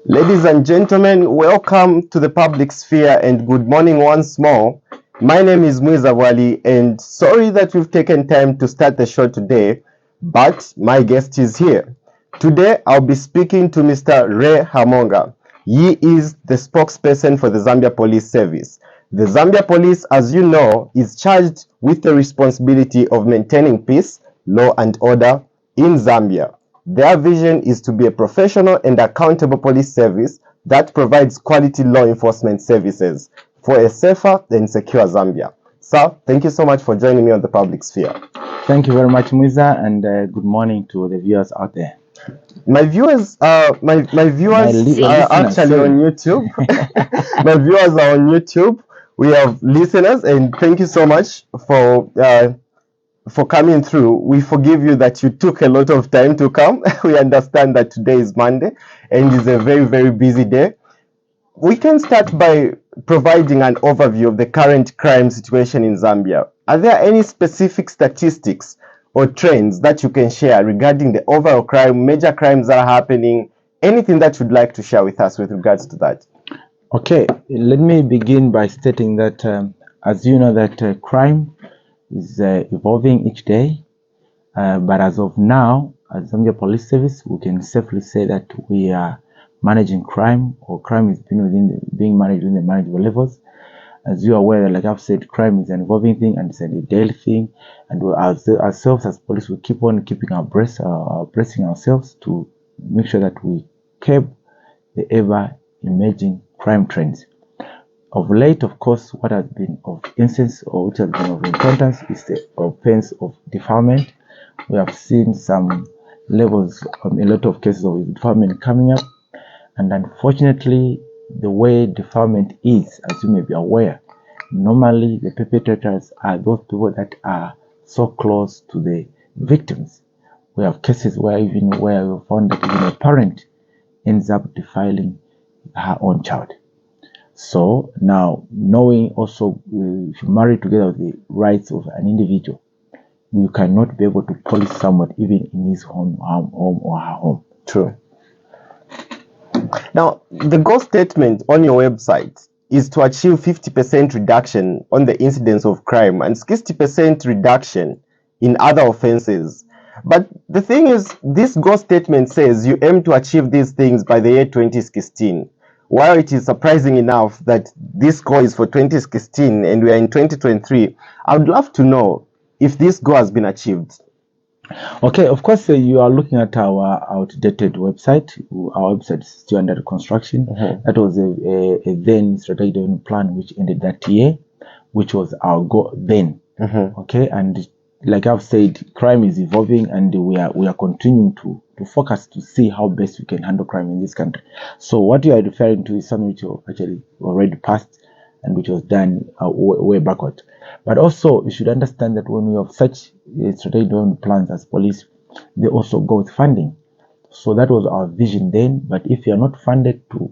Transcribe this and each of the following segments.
Ladies and gentlemen, welcome to the public sphere and good morning once more. My name is Muiza Wali and sorry that we've taken time to start the show today, but my guest is here. Today I'll be speaking to Mr. Ray Hamoonga. He is the spokesperson for the Zambia Police Service. The Zambia Police, as you know, is charged with the responsibility of maintaining peace, law and order in Zambia. Their vision is to be a professional and accountable police service that provides quality law enforcement services for a safer and secure Zambia. Sir, thank you so much for joining me on the public sphere. Thank you very much, Muiza, and good morning to the viewers out there. My viewers, my viewers are actually on YouTube. My viewers are on YouTube. We have listeners, and thank you so much for coming through. We forgive you that you took a lot of time to come. We understand that today is Monday and it's a very, very busy day. We can start by providing an overview of the current crime situation in Zambia. Are there any specific statistics or trends that you can share regarding the overall crime, major crimes that are happening, anything that you'd like to share with us with regards to that? Okay, let me begin by stating that as you know that crime is evolving each day, but as of now, as Zambia Police Service, we can safely say that we are managing crime, or crime is being managed within the manageable levels. As you are aware, like I've said, crime is an evolving thing and it's a daily thing, and we ourselves as police, we keep on keeping our bracing ourselves to make sure that we curb the ever emerging crime trends. Of late, of course, what has been of instance or which has been of importance is the offense of defilement. We have seen some levels, a lot of cases of defilement coming up, and unfortunately, the way defilement is, as you may be aware, normally the perpetrators are those people that are so close to the victims. We have cases where we found that even a parent ends up defiling her own child. So now, knowing also if you marry together with the rights of an individual, you cannot be able to police someone even in his home or her home. True. Now, the goal statement on your website is to achieve 50% reduction on the incidence of crime and 60% reduction in other offenses. But the thing is, this goal statement says you aim to achieve these things by the year 2016. While it is surprising enough that this goal is for 2016 and we are in 2023, I would love to know if this goal has been achieved. Okay, of course, you are looking at our outdated website. Our website is still under construction. That was a then strategic development plan which ended that year, which was our goal then. Okay, and like I've said, crime is evolving, and we are continuing to focus to see how best we can handle crime in this country. So what you are referring to is something which actually already passed and which was done way backward. But also, you should understand that when we have such strategic development plans as police, they also go with funding. So that was our vision then. But if you are not funded to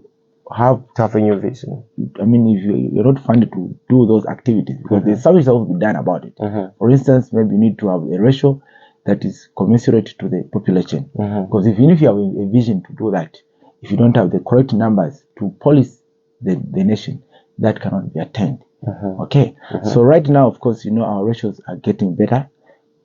have a new vision, I mean, if you're not funded to do those activities, because there's something that will be done about it. For instance, maybe you need to have a ratio that is commensurate to the population. Because even if you have a vision to do that, if you don't have the correct numbers to police the nation, that cannot be attained. Okay, so right now, of course, you know, our ratios are getting better.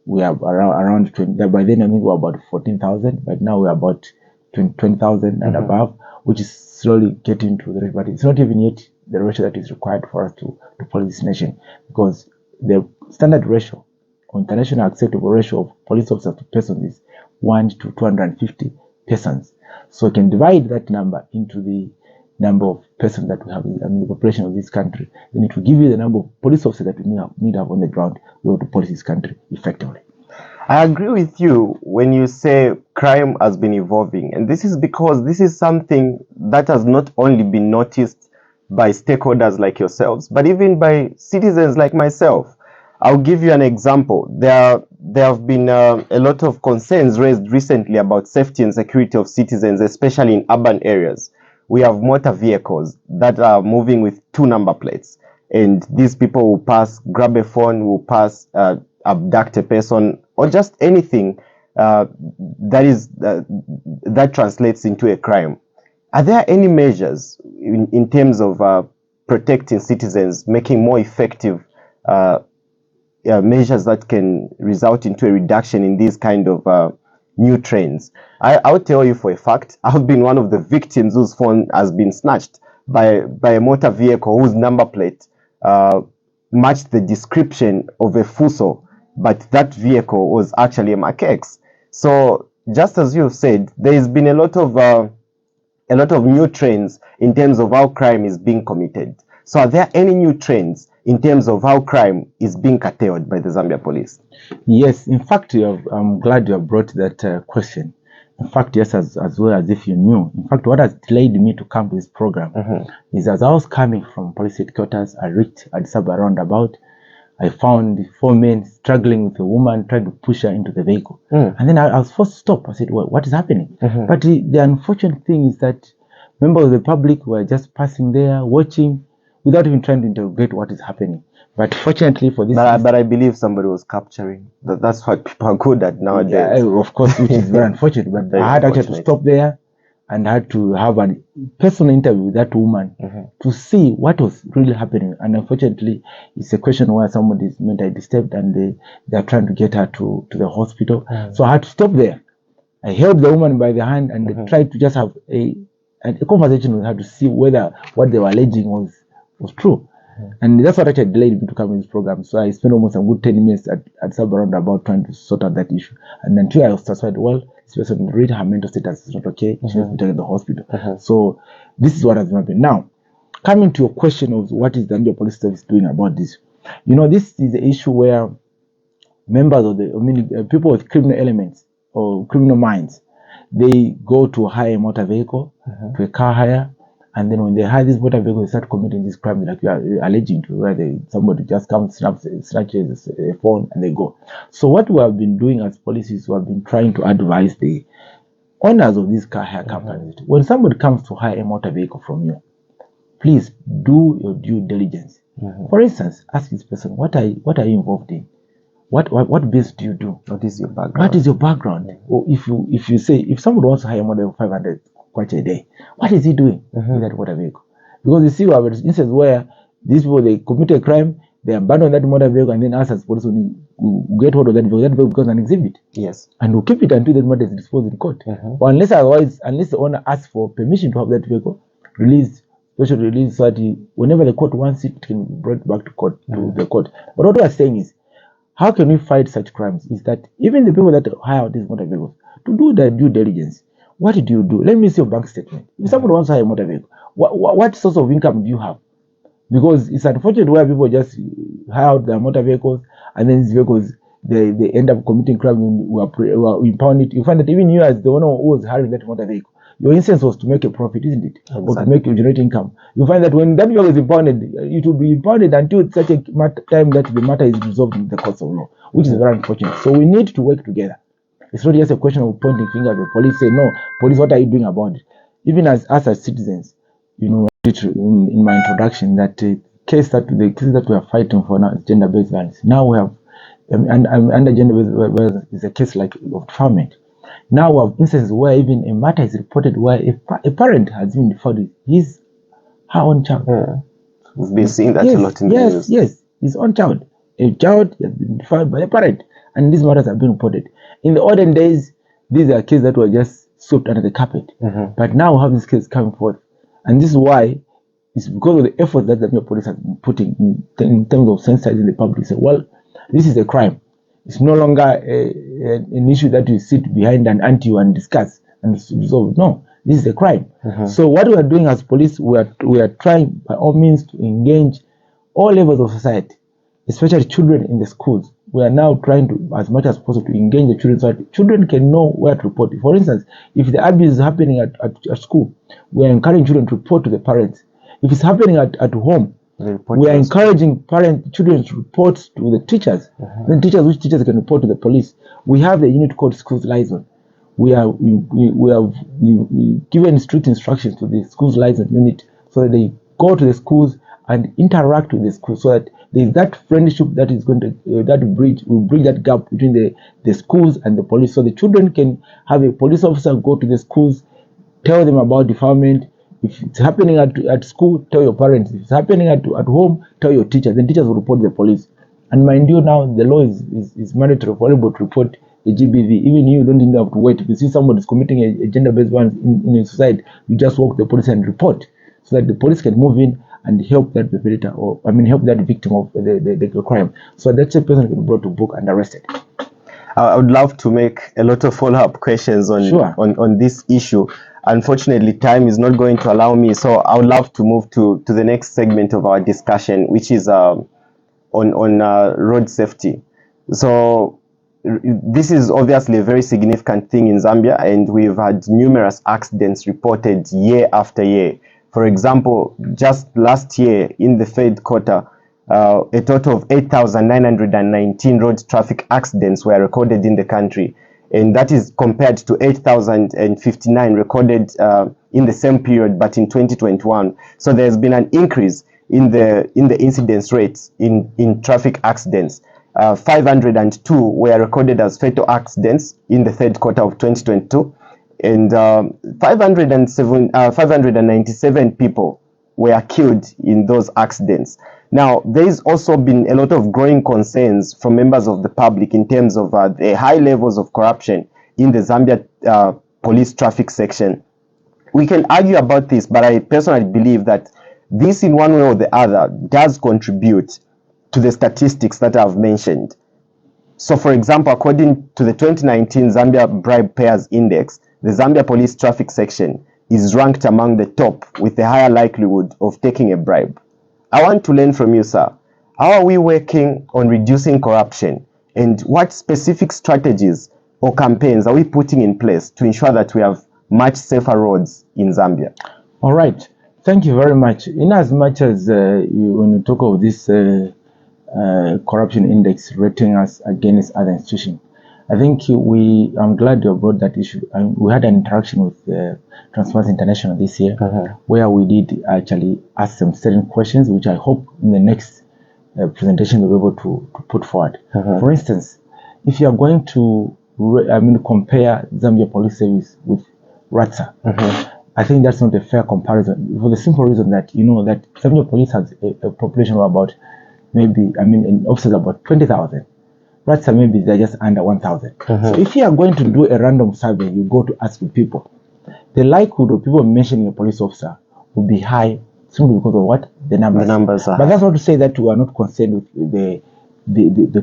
We are around 20. By then, I think we were about 14,000, but now we are about 20,000 and above, which is slowly getting to the ratio. But it's not even yet the ratio that is required for us to police this nation, because the standard ratio, or international acceptable ratio of police officers to persons is 1 to 250 persons. So you can divide that number into the number of persons that we have in the population of this country. Then it will give you the number of police officers that we need to have on the ground in order to police this country effectively. I agree with you when you say crime has been evolving, and this is because this is something that has not only been noticed by stakeholders like yourselves, but even by citizens like myself. I'll give you an example. There have been a lot of concerns raised recently about safety and security of citizens, especially in urban areas. We have motor vehicles that are moving with 2 number plates, and these people will pass, grab a phone, will pass, abduct a person, or just anything that translates into a crime. Are there any measures in terms of protecting citizens, making more effective measures that can result into a reduction in these kind of new trends? I'll tell you for a fact, I've been one of the victims whose phone has been snatched by a motor vehicle whose number plate matched the description of a Fuso, but that vehicle was actually a Mark X. So just as you said, there has been a lot of new trends in terms of how crime is being committed. So are there any new trends in terms of how crime is being curtailed by the Zambia police? Yes, in fact, I'm glad you have brought that question. In fact, yes, as well as if you knew. In fact, what has delayed me to come to this program is as I was coming from police headquarters, I reached Addis Ababa roundabout. I found 4 men struggling with a woman, trying to push her into the vehicle. And then I was forced to stop. I said, well, what is happening? But the unfortunate thing is that members of the public were just passing there, watching, without even trying to interrogate what is happening. But fortunately for this... But I believe somebody was capturing. That's what people are good at nowadays. Yeah, of course, which is very unfortunate. But I had actually to stop there and had to have a personal interview with that woman to see what was really happening. And unfortunately, it's a question where somebody is mentally disturbed and they are trying to get her to the hospital. So I had to stop there. I held the woman by the hand and tried to just have a conversation with her to see whether what they were alleging was true. And that's what actually delayed me to come in this program. So I spent almost a good 10 minutes at about trying to sort out that issue. And until I was satisfied, well, this person really, her mental status is not okay. She needs to be taken to the hospital. So this is what has happened. Now, coming to your question of what is the Zambia Police Service doing about this? You know, this is the issue where members of people with criminal elements or criminal minds, they go to hire a motor vehicle, to a car hire, and then when they hire this motor vehicle, they start committing this crime like you are alleging to, where somebody just comes, snatches a phone, and they go. So what we have been doing as police is we have been trying to advise the owners of these car hire companies. When somebody comes to hire a motor vehicle from you, please do your due diligence. For instance, ask this person, what are you involved in? What base do you do? What is your background? What is your background? Or if you say, if somebody wants to hire more than 500 kwacha a day, what is he doing with that motor vehicle? Because you see, we have instances where these people, they commit a crime, they abandon that motor vehicle, and then us as police will get hold of that vehicle becomes an exhibit. Yes. And we'll keep it until that motor is disposed in court. But unless the owner asks for permission to have that vehicle released, special release, so that whenever the court wants it, it can be brought back to court, to the court. But what we are saying is, how can we fight such crimes? Is that even the people that hire these motor vehicles, to do their due diligence, what do you do? Let me see your bank statement. If somebody wants to hire a motor vehicle, what source of income do you have? Because it's unfortunate where people just hire out their motor vehicles, and then these vehicles, they end up committing crime. We impound it. You find that even you, as the owner who was hiring that motor vehicle, your instance was to make a profit, isn't it? Exactly. Or to make you generate income. You find that when that vehicle is impounded, it will be impounded until such a time that the matter is resolved in the courts of law, which is very unfortunate. So we need to work together. It's not just a question of pointing fingers at the police, say, no, police, what are you doing about it? Even as us as citizens, you know, in my introduction, that the case that we are fighting for now is gender-based violence. Now we have, under gender-based violence is a case like of defilement. Now we have instances where even a matter is reported where a parent has been defaulted her own child. We've been seeing that a lot in the news. Yes, his own child. A child has been defiled by a parent, and these matters have been reported. In the olden days, these are cases that were just swept under the carpet. But now we have this case coming forth, and this is why it's because of the effort that the Zambia police has been putting in terms of sensitizing the public. Say, well, this is a crime. It's no longer an issue that you sit behind an ante and discuss and resolve. No, this is a crime. So what we are doing as police, we are trying by all means to engage all levels of society, especially children in the schools. We are now trying to, as much as possible, to engage the children so that children can know where to report. For instance, if the abuse is happening at school, we are encouraging children to report to the parents. If it's happening at home, we are encouraging children to report to the teachers. Then which teachers can report to the police. We have the unit called Schools Liaison. We have given strict instructions to the Schools Liaison unit so that they go to the schools and interact with the schools, so that there is that friendship that is going to will bridge that gap between the schools and the police. So the children can have a police officer go to the schools, tell them about defilement. If it's happening at school, tell your parents. If it's happening at home, tell your teachers. Then teachers will report the police. And mind you, now the law is mandatory for everybody to report a GBV. Even you don't even have to wait. If you see somebody is committing a gender-based violence in a society, you just walk the police and report, so that the police can move in and help that perpetrator, or help that victim of the crime. So that person can be brought to book and arrested. I would love to make a lot of follow-up questions on, Sure. on this issue. Unfortunately, time is not going to allow me, so I would love to move to the next segment of our discussion, which is on road safety. So this is obviously a very significant thing in Zambia, and we've had numerous accidents reported year after year. For example, just last year in the third quarter, a total of 8,919 road traffic accidents were recorded in the country, and that is compared to 8,059 recorded in the same period, but in 2021. So there's been an increase in the incidence rates in traffic accidents. 502 were recorded as fatal accidents in the third quarter of 2022, and 597 people were killed in those accidents. Now, there has also been a lot of growing concerns from members of the public in terms of the high levels of corruption in the Zambia police traffic section. We can argue about this, but I personally believe that this, in one way or the other, does contribute to the statistics that I've mentioned. So, for example, according to the 2019 Zambia Bribe Payers Index, the Zambia Police Traffic Section is ranked among the top with a higher likelihood of taking a bribe. I want to learn from you, sir. How are we working on reducing corruption, and what specific strategies or campaigns are we putting in place to ensure that we have much safer roads in Zambia? All right. Thank you very much. In as much as when you talk of this corruption index rating us against other institutions, I think I'm glad you brought that issue. We had an interaction with Transparency International this year, where we did actually ask some certain questions, which I hope in the next presentation we'll be able to put forward. For instance, if you are going to compare Zambia Police Service with RATSA, I think that's not a fair comparison, for the simple reason that that Zambia Police has a population of about officers about 20,000. RATSA maybe they're just under 1,000. So if you are going to do a random survey, you go to ask people, the likelihood of people mentioning a police officer will be high simply because of what? The numbers. The numbers are. But that's not to say that we are not concerned with the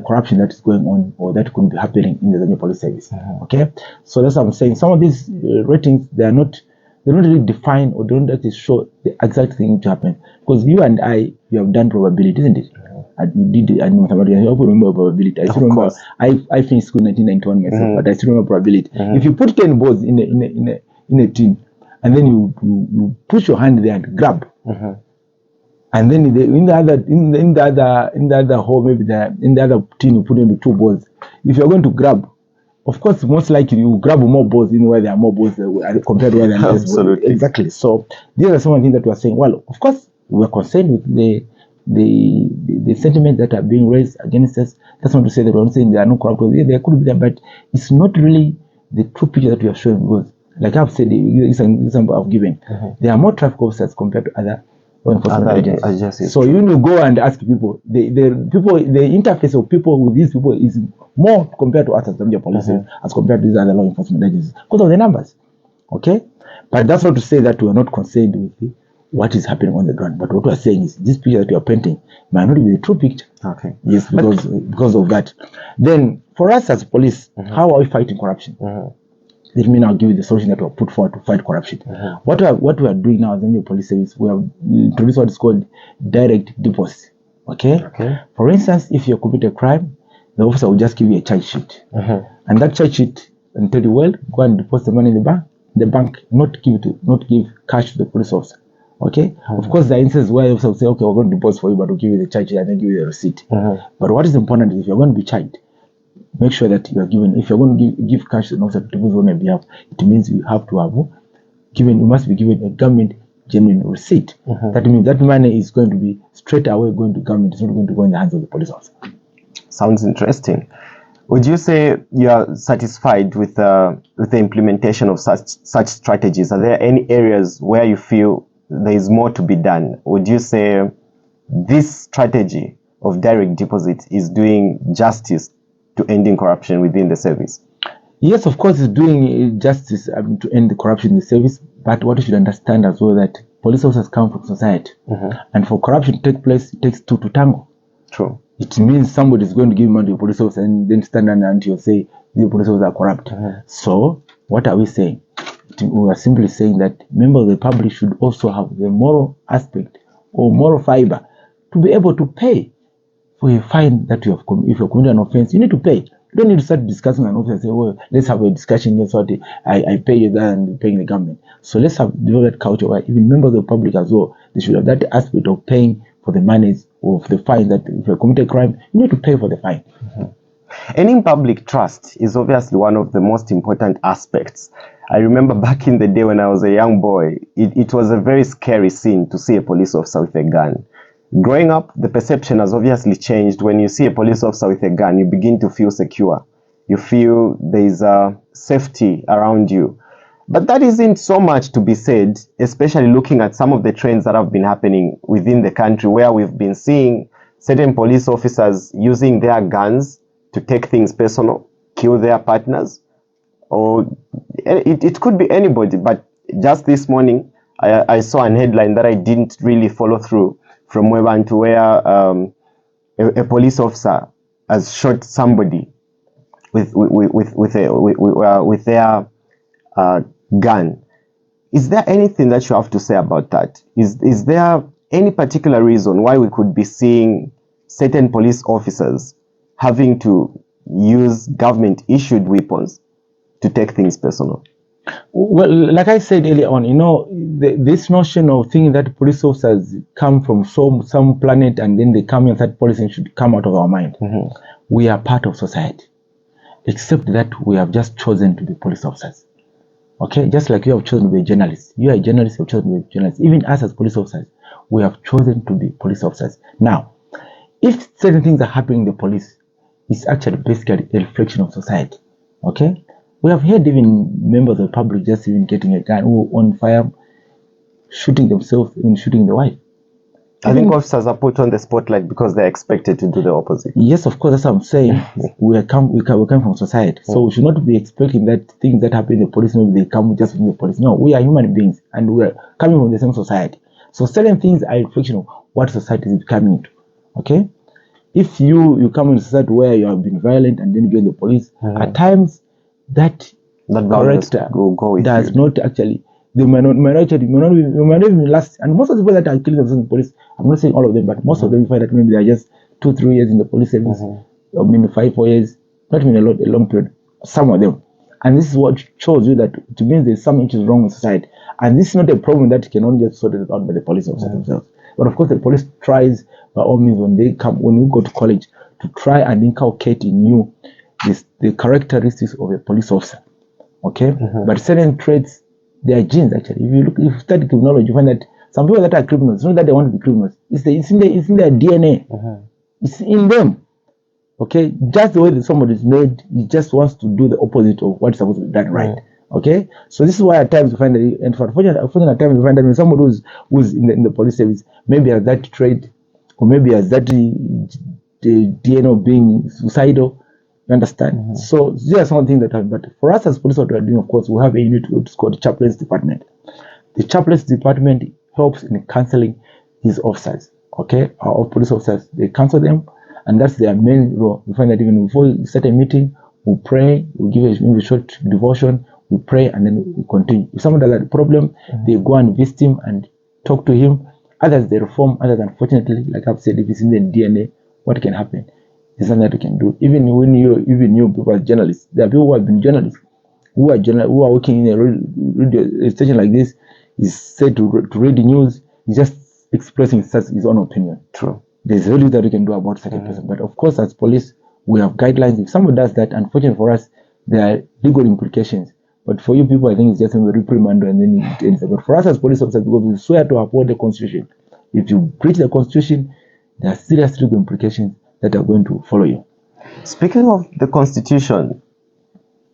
corruption that is going on or that could be happening in the Zambia Police Service. Okay? So that's what I'm saying. Some of these ratings, they're not really defined or don't actually show the exact thing to happen. Because you and I, we have done probability, isn't it? We did it and mathematics. I hope you remember probability. I still remember. I finished school in 1991 myself, but I still remember probability. If you put 10 balls in a tin, and then you push your hand there and grab, and then in the other hole, maybe in the other tin you put maybe 2 balls. If you're going to grab, of course, most likely you grab more balls in where there are more balls compared to where there are less balls. Absolutely. Exactly. So these are some of the things that we are saying. Well, of course, we are concerned with the sentiments that are being raised against us. That's not to say that we're not saying there are no corrupt people. There could be there, but it's not really the true picture that we are showing, because, like I've said, this example I've given, there are more traffic officers compared to other law enforcement agencies. So you go and ask people, the interface of people with these people is more compared to us as Zambia Police as compared to these other law enforcement agencies because of the numbers. Okay, but that's not to say that we are not concerned with what is happening on the ground. But what we are saying is this picture that you are painting might not be the true picture. Okay. Yes, because of that. Then for us as police, how are we fighting corruption? Let me now give you the solution that we have put forward to fight corruption. What we are doing now as the Police Service, we have introduced what is called direct deposit. Okay? For instance, if you commit a crime, the officer will just give you a charge sheet. And that charge sheet and tell you, well, go and deposit the money in the bank, not give cash to the police officer. Okay? Of course, there are instances where the officer will say, okay, we're going to deposit for you, but we'll give you the charge sheet and then give you the receipt. But what is important is if you're going to be charged, make sure that you are given. If you're going to give cash to an officer to deposit on your behalf, it means you have to have you must be given a government genuine receipt. That means that money is going to be straight away going to government. It's not going to go in the hands of the police officer. Sounds interesting. Would you say you are satisfied with the implementation of such strategies? Are there any areas where you feel there is more to be done? Would you say this strategy of direct deposit is doing justice to ending corruption within the service? Yes, of course, it's doing justice to end the corruption in the service. But what you should understand as well that police officers come from society, and for corruption to take place, it takes two to tango. True. It means somebody is going to give money to a police officer and then stand and you'll say the police officers are corrupt. So what are we saying? We are simply saying that members of the public should also have the moral aspect or moral fiber to be able to pay for a fine that you have if you committed an offense. You need to pay. You don't need to start discussing an officer and say, well, let's have a discussion. Yes, what I pay you that and paying the government. So let's have developed culture where even members of the public as well, they should have that aspect of paying for the monies of the fine, that if you commit a crime, you need to pay for the fine. Earning public trust is obviously one of the most important aspects. I remember back in the day when I was a young boy, it was a very scary scene to see a police officer with a gun. Growing up, the perception has obviously changed. When you see a police officer with a gun, you begin to feel secure. You feel there is a safety around you. But that isn't so much to be said, especially looking at some of the trends that have been happening within the country, where we've been seeing certain police officers using their guns to take things personal, kill their partners, or it could be anybody. But just this morning, I saw an headline that I didn't really follow through from Webantu, where a police officer has shot somebody with their gun. Is there anything that you have to say about that? Is there any particular reason why we could be seeing certain police officers having to use government-issued weapons to take things personal? Well, like I said earlier on, this notion of thinking that police officers come from some planet and then they come inside policing should come out of our mind. We are part of society, except that we have just chosen to be police officers. Okay, just like you have chosen to be a journalist. You are a journalist, you have chosen to be a journalist. Even us as police officers, we have chosen to be police officers. Now, if certain things are happening in the police, it's actually basically a reflection of society. Okay? We have heard even members of the public just even getting a gun or on fire, shooting themselves, even shooting the wife. I think officers are put on the spotlight because they're expected to do the opposite. Yes, of course, that's what I'm saying. we come from society. So we should not be expecting that things that happen in the police, maybe they come just from the police. No, we are human beings and we are coming from the same society. So certain things are a reflection of what society is becoming into. Okay? If you come in a society where you have been violent and then you join the police, at times that character does not actually, they may not even last. And most of the people that are killing themselves in the police, I'm not saying all of them, but most of them, you find that maybe they are just 2-3 years in the police service, or maybe 5-4 years, not even a long period, some of them. And this is what shows you that it means there's something which is wrong in society. And this is not a problem that can only get sorted out by the police officers themselves. But of course, the police tries by all means when you go to college to try and inculcate in you the characteristics of a police officer. Okay, but certain traits, they are genes actually. If you study criminology, you find that some people that are criminals, it's not that they want to be criminals. It's in their DNA. It's in them. Okay, just the way that somebody is made, he just wants to do the opposite of what's supposed to be done right. Okay, so this is why at times you find that, and for unfortunately at times you find that when somebody who's in the police service maybe has that trait, or maybe has that the DNA of being suicidal. You understand? So these are some of the things that happen. But for us as police, what we are doing, of course, we have a unit which is called the chaplains department. The chaplains department helps in counseling these officers. Okay, our police officers, they counsel them, and that's their main role. We find that even before we start a meeting, we pray, we give a short devotion, we pray, and then we continue. If someone has a problem, they go and visit him and talk to him. Others, they reform. Others, unfortunately, like I've said, if it's in the DNA, what can happen? There's something that you can do. Even you people as journalists, there are people who have been journalists, who are working in a radio station like this, is said to read the news, he's just expressing his own opinion. True. There's really that we can do about such a person. But of course, as police, we have guidelines. If someone does that, unfortunately for us, there are legal implications. But for you people, I think it's just a reprimand and then it ends. But for us as police officers, because we swear to uphold the Constitution, if you breach the Constitution, there are serious legal implications that are going to follow you. Speaking of the Constitution,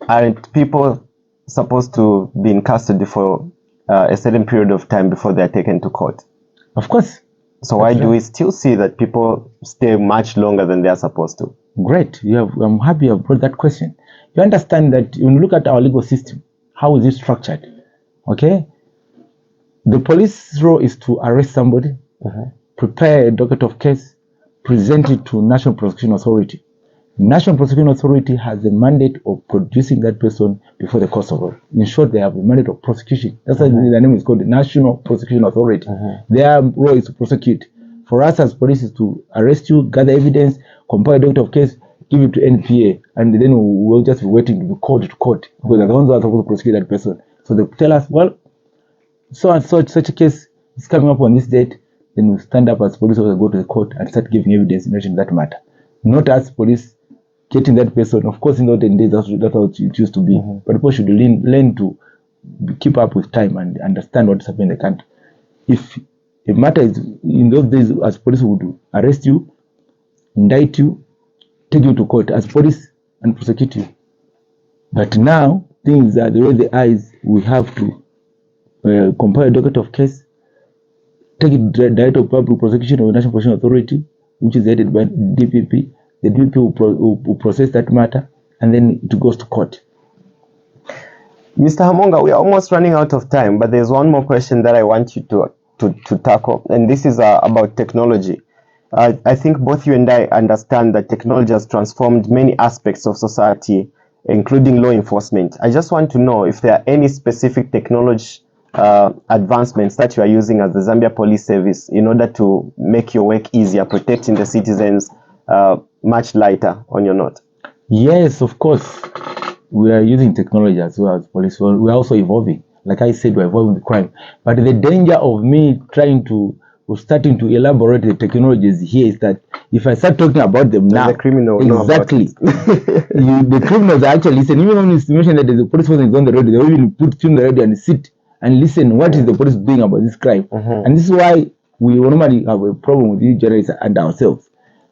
aren't people supposed to be in custody for a certain period of time before they are taken to court? Of course. So why do we still see that people stay much longer than they are supposed to? Great. I'm happy you have brought that question. You understand that when you look at our legal system, how is it structured? Okay? The police role is to arrest somebody, prepare a docket of case, present it to National Prosecution Authority. National Prosecution Authority has the mandate of producing that person before the court of law. In short, they have the mandate of prosecution. That's why the name is called the National Prosecution Authority. Their role is to prosecute. For us as police is to arrest you, gather evidence, compile a docket of case, give it to NPA, and then we'll just be waiting to be called to court because they're the ones who are supposed to prosecute that person. So they tell us, well, so and such a case is coming up on this date. Then we stand up as police officers, go to the court and start giving evidence in relation to that matter. Not as police getting that person. Of course, in the olden days, that's how it used to be. But people should learn to keep up with time and understand what's happening in the country. If a matter is, in those days, as police would arrest you, indict you, take you to court as police and prosecute you. But now, things are the way they are. We have to compile a docket of case, take it direct to public prosecution or National Prosecution Authority, which is headed by DPP. The DPP will process that matter, and then it goes to court. Mr. Hamoonga, we are almost running out of time, but there's one more question that I want you to tackle, and this is about technology. I think both you and I understand that technology has transformed many aspects of society, including law enforcement. I just want to know if there are any specific technology advancements that you are using as the Zambia Police Service in order to make your work easier, protecting the citizens much lighter on your note. Yes, of course. We are using technology as well as police. Well, we are also evolving. Like I said, we're evolving the crime. But the danger of me starting to elaborate the technologies here is that if I start talking about them now, the criminal exactly, the criminals are actually listen. Even when you mention that there's a police person is on the road, they will even put you on the radio and sit and listen. What is the police doing about this crime? And this is why we normally have a problem with you journalists and ourselves.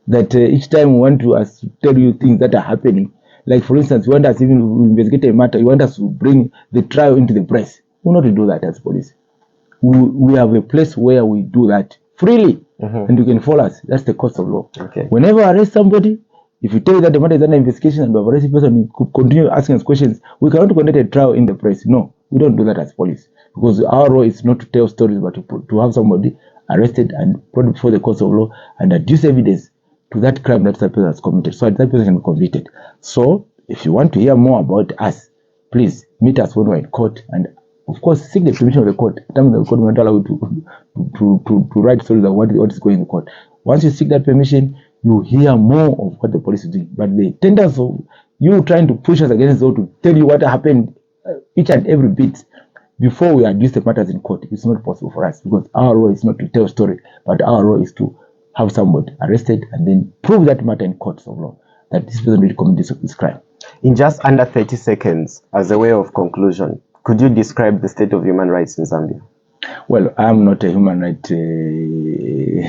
That each time we want to tell you things that are happening. Like, for instance, you want us even to investigate a matter, you want us to bring the trial into the press. We not to do that as police. We have a place where we do that freely, and you can follow us. That's the cost of law. Whenever I arrest somebody, if you tell me that the matter is under investigation and we have arrested person, you could continue asking us questions. We cannot conduct a trial in the press. No, we don't do that as police. Because our role is not to tell stories, but to have somebody arrested and brought before the court of law and adduce evidence to that crime that person has committed, so that person can be convicted. So, if you want to hear more about us, please meet us when we're in court, and of course, seek the permission of the court. Sometimes the court will not allow you to write stories of what is going in the court. Once you seek that permission, you hear more of what the police is doing. But the tendency of you trying to push us against those to tell you what happened, each and every bit, before we adduce the matters in court, it's not possible for us, because our role is not to tell a story, but our role is to have somebody arrested and then prove that matter in courts of law, that this person really committed this crime. In just under 30 seconds, as a way of conclusion, could you describe the state of human rights in Zambia? Well, I'm not a human rights... you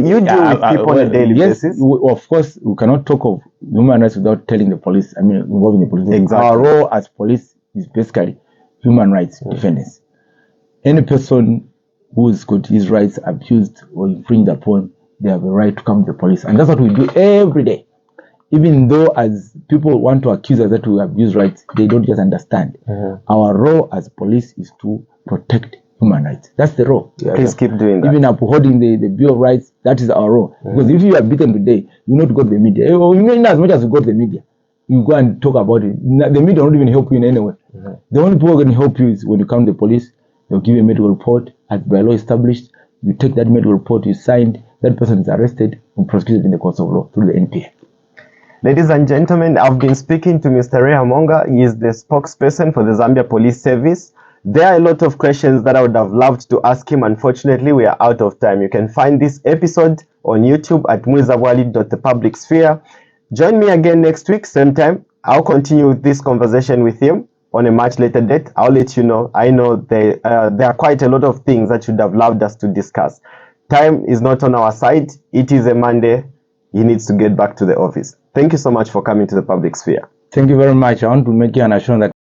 deal with people on a daily basis? Of course, we cannot talk of human rights without telling the police, involving the police. Exactly. Our role as police is basically human rights defenders. Any person who's got his rights abused or infringed upon, they have a right to come to the police. And that's what we do every day. Even though as people want to accuse us that we abuse rights, they don't just understand. Our role as police is to protect human rights. That's the role. Please keep doing that. Even upholding the Bill of Rights, that is our role. Because if you are beaten today, you not go to the media. Even as much as you go to the media, you go and talk about it. The media don't even help you in any way. The only people who can help you is when you come to the police. They'll give you a medical report, as by law established. You take that medical report, you signed, that person is arrested and prosecuted in the courts of law through the NPA. Ladies and gentlemen, I've been speaking to Mr. Ray Hamoonga. He is the spokesperson for the Zambia Police Service. There are a lot of questions that I would have loved to ask him. Unfortunately, we are out of time. You can find this episode on YouTube at mwizabwali.thepublicsphere. Join me again next week, same time. I'll continue this conversation with him on a much later date. I'll let you know. I know there are quite a lot of things that you'd have loved us to discuss. Time is not on our side. It is a Monday. he needs to get back to the office. Thank you so much for coming to the public sphere. Thank you very much. I want to make you an assurance that